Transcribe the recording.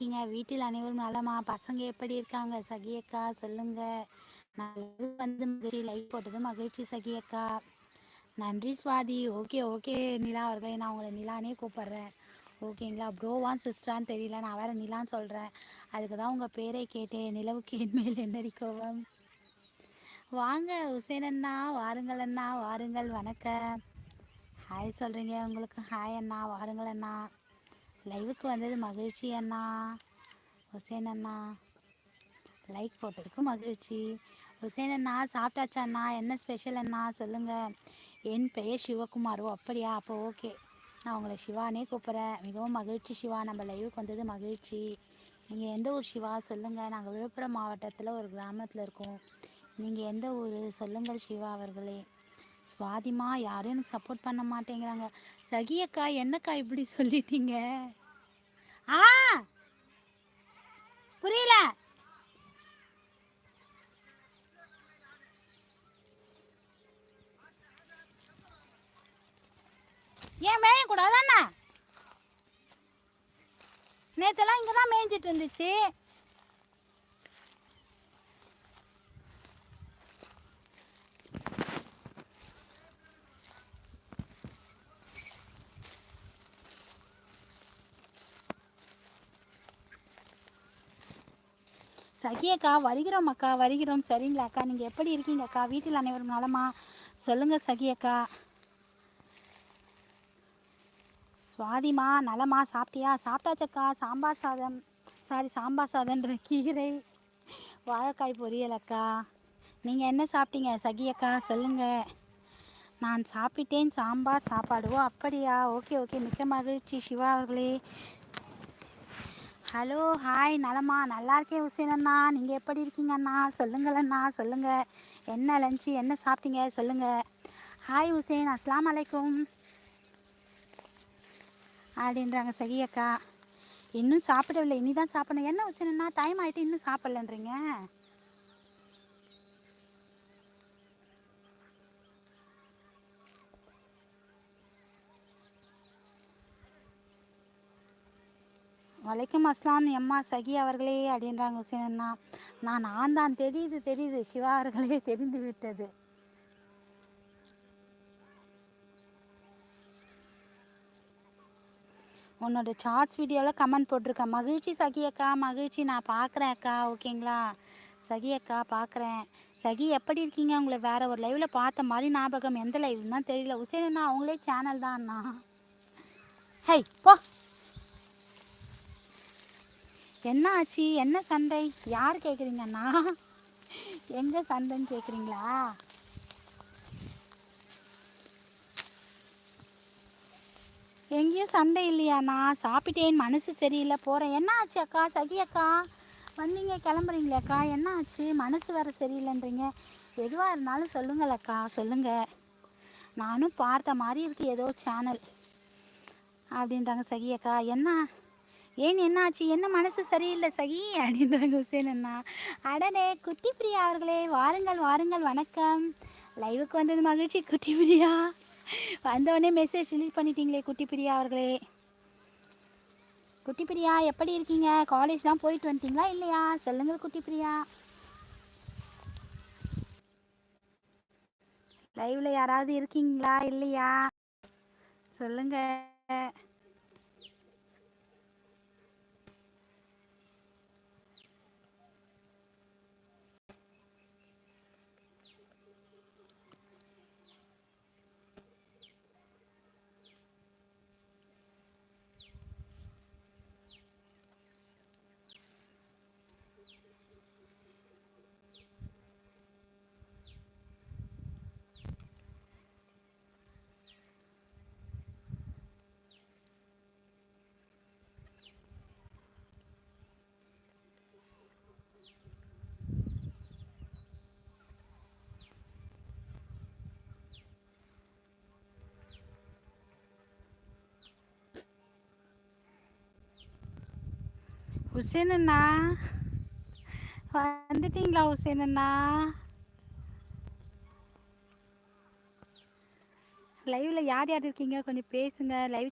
இருக்கீங்க? வீட்டில் அனைவரும் நலமா? பசங்க எப்படி இருக்காங்க? சகியக்கா சொல்லுங்க. நான் வந்து மகிழ்ச்சி லைக் போட்டது மகிழ்ச்சி சகியக்கா. நன்றி சுவாதி. ஓகே ஓகே நிலா அவர்களே, நான் உங்களை நிலானே கூப்பிட்றேன். ஓகேங்களா? ப்ரோவான் சிஸ்டரான்னு தெரியல, நான் வேறு நிலான்னு சொல்கிறேன். அதுக்கு தான் உங்கள் பேரை கேட்டேன். நிலவுக்கு என்மேல் என்னடி கோவம்? வாங்க உசேன் அண்ணா, வாருங்கள் அண்ணா, வாருங்கள். வணக்கம். ஹாய் சொல்கிறீங்க, உங்களுக்கு ஹாய் அண்ணா, வாருங்கள் அண்ணா. லைவுக்கு வந்தது மகிழ்ச்சி அண்ணா. உசேன் அண்ணா லைக் போட்டதுக்கு மகிழ்ச்சி. உசேன் அண்ணா சாப்பிட்டாச்சா அண்ணா? என்ன ஸ்பெஷல் அண்ணா சொல்லுங்கள். என் பெயர் சிவகுமார். ஓ அப்படியா, அப்போ ஓகே, நான் உங்களை சிவானே கூப்பிட்றேன். மிகவும் மகிழ்ச்சி சிவா, நம்ம லைவுக்கு வந்தது மகிழ்ச்சி. நீங்கள் எந்த ஊர் சிவா சொல்லுங்கள். நாங்கள் விழுப்புரம் மாவட்டத்தில் ஒரு கிராமத்தில் இருக்கோம். நீங்கள் எந்த ஊர் சொல்லுங்கள் சிவா அவர்களே. சுவாதிமா யாரும் எனக்கு சப்போர்ட் பண்ண மாட்டேங்கிறாங்க. சகியக்கா என்னக்கா இப்படி சொல்லிட்டீங்க? ஆ புரியல. ஏன் மேயக்கூடாதாண்ணா? நேற்றெல்லாம் இங்கே தான் மேய்ஞ்சிட்டு இருந்துச்சு. சகியக்கா வருகிறோம் அக்கா, வருகிறோம். சரிங்களா அக்கா? நீங்கள் எப்படி இருக்கீங்க அக்கா? வீட்டில் அனைவரும் நலமா சொல்லுங்கள் சகியக்கா. சுவாதிமா நலமா? சாப்பிட்டியா? சாப்பிட்டாச்சக்கா. சாம்பார் சாதம், சாம்பார் சாதம்ன்ற கீரை வாழைக்காய் பொரியல் அக்கா. நீங்கள் என்ன சாப்பிட்டீங்க சகியக்கா சொல்லுங்கள். நான் சாப்பிட்டேன், சாம்பார் சாப்பாடு. ஓ அப்படியா, ஓகே ஓகே, மிக்க மகிழ்ச்சி சிவா அவர்களே. ஹலோ ஹாய், நலமா? நல்லா இருக்கேன் உசேன் அண்ணா, நீங்கள் எப்படி இருக்கீங்க அண்ணா சொல்லுங்கள் அண்ணா சொல்லுங்கள். என்ன லஞ்சு, என்ன சாப்பிட்டீங்க சொல்லுங்கள். ஹாய் உசேன், அஸ்லாம் அலைக்கும் அப்படின்றாங்க சகியக்கா. இன்னும் சாப்பிடவில்லை, இனி தான் சாப்பிடணும். என்ன உசேன் அண்ணா டைம் ஆகிட்டு இன்னும் சாப்பிட்லன்றீங்க? வலைக்கம் அஸ்லாம் எம்மா சகி அவர்களே அப்படின்றாங்க உசேன் அண்ணா. நான் தான் தெரியுது சிவா அவர்களே, தெரிந்து விட்டது. உன்னோட ஷார்ட்ஸ் வீடியோவில் கமெண்ட் போட்டிருக்கேன். மகிழ்ச்சி சகியக்கா, மகிழ்ச்சி. நான் பார்க்குறேன் அக்கா, ஓகேங்களா சகியக்கா பார்க்குறேன். சகி எப்படி இருக்கீங்க? உங்களை வேற ஒரு லைவில் பார்த்த மாதிரி ஞாபகம். எந்த லைவ்னா தெரியல. உசேன் அண்ணா அவங்களே சேனல் தான் அண்ணா. ஹை போ. என்ன ஆச்சு? என்ன சண்டை? யார் கேட்குறீங்கண்ணா? எங்கே சண்டைன்னு கேட்குறீங்களா? எங்கேயும் சண்டை இல்லையாண்ணா? சாப்பிட்டேன், மனசு சரியில்லை, போகிறேன். என்ன ஆச்சு அக்கா? சகி அக்கா வந்தீங்க, கிளம்புறீங்களே அக்கா? என்ன ஆச்சு? மனசு வேறு சரியில்லைன்றீங்க. எதுவாக இருந்தாலும் சொல்லுங்கள் அக்கா சொல்லுங்கள். நானும் பார்த்த மாதிரி இருக்கு ஏதோ சேனல் அப்படின்றாங்க சகி அக்கா. ஏன் என்ன ஆச்சு? என்ன மனசு சரியில்லை சகி அப்படின்றாங்க உசேன் அண்ணா. அடனே குட்டி பிரியா அவர்களே, வாருங்கள் வாருங்கள், வணக்கம். லைவுக்கு வந்தது மகிழ்ச்சி குட்டி பிரியா. வந்தவொடனே மெசேஜ் ரிலீட் பண்ணிட்டீங்களே குட்டி பிரியா அவர்களே. குட்டி பிரியா எப்படி இருக்கீங்க? காலேஜ்லாம் போயிட்டு வந்துட்டீங்களா இல்லையா சொல்லுங்கள் குட்டி பிரியா. லைவ்ல யாராவது இருக்கீங்களா இல்லையா சொல்லுங்க. உசேன் அண்ணா வந்துட்டீங்களா? உசேன் அண்ணா லைவ்ல யார் யார் இருக்கீங்க கொஞ்சம் பேசுங்க. லைவ்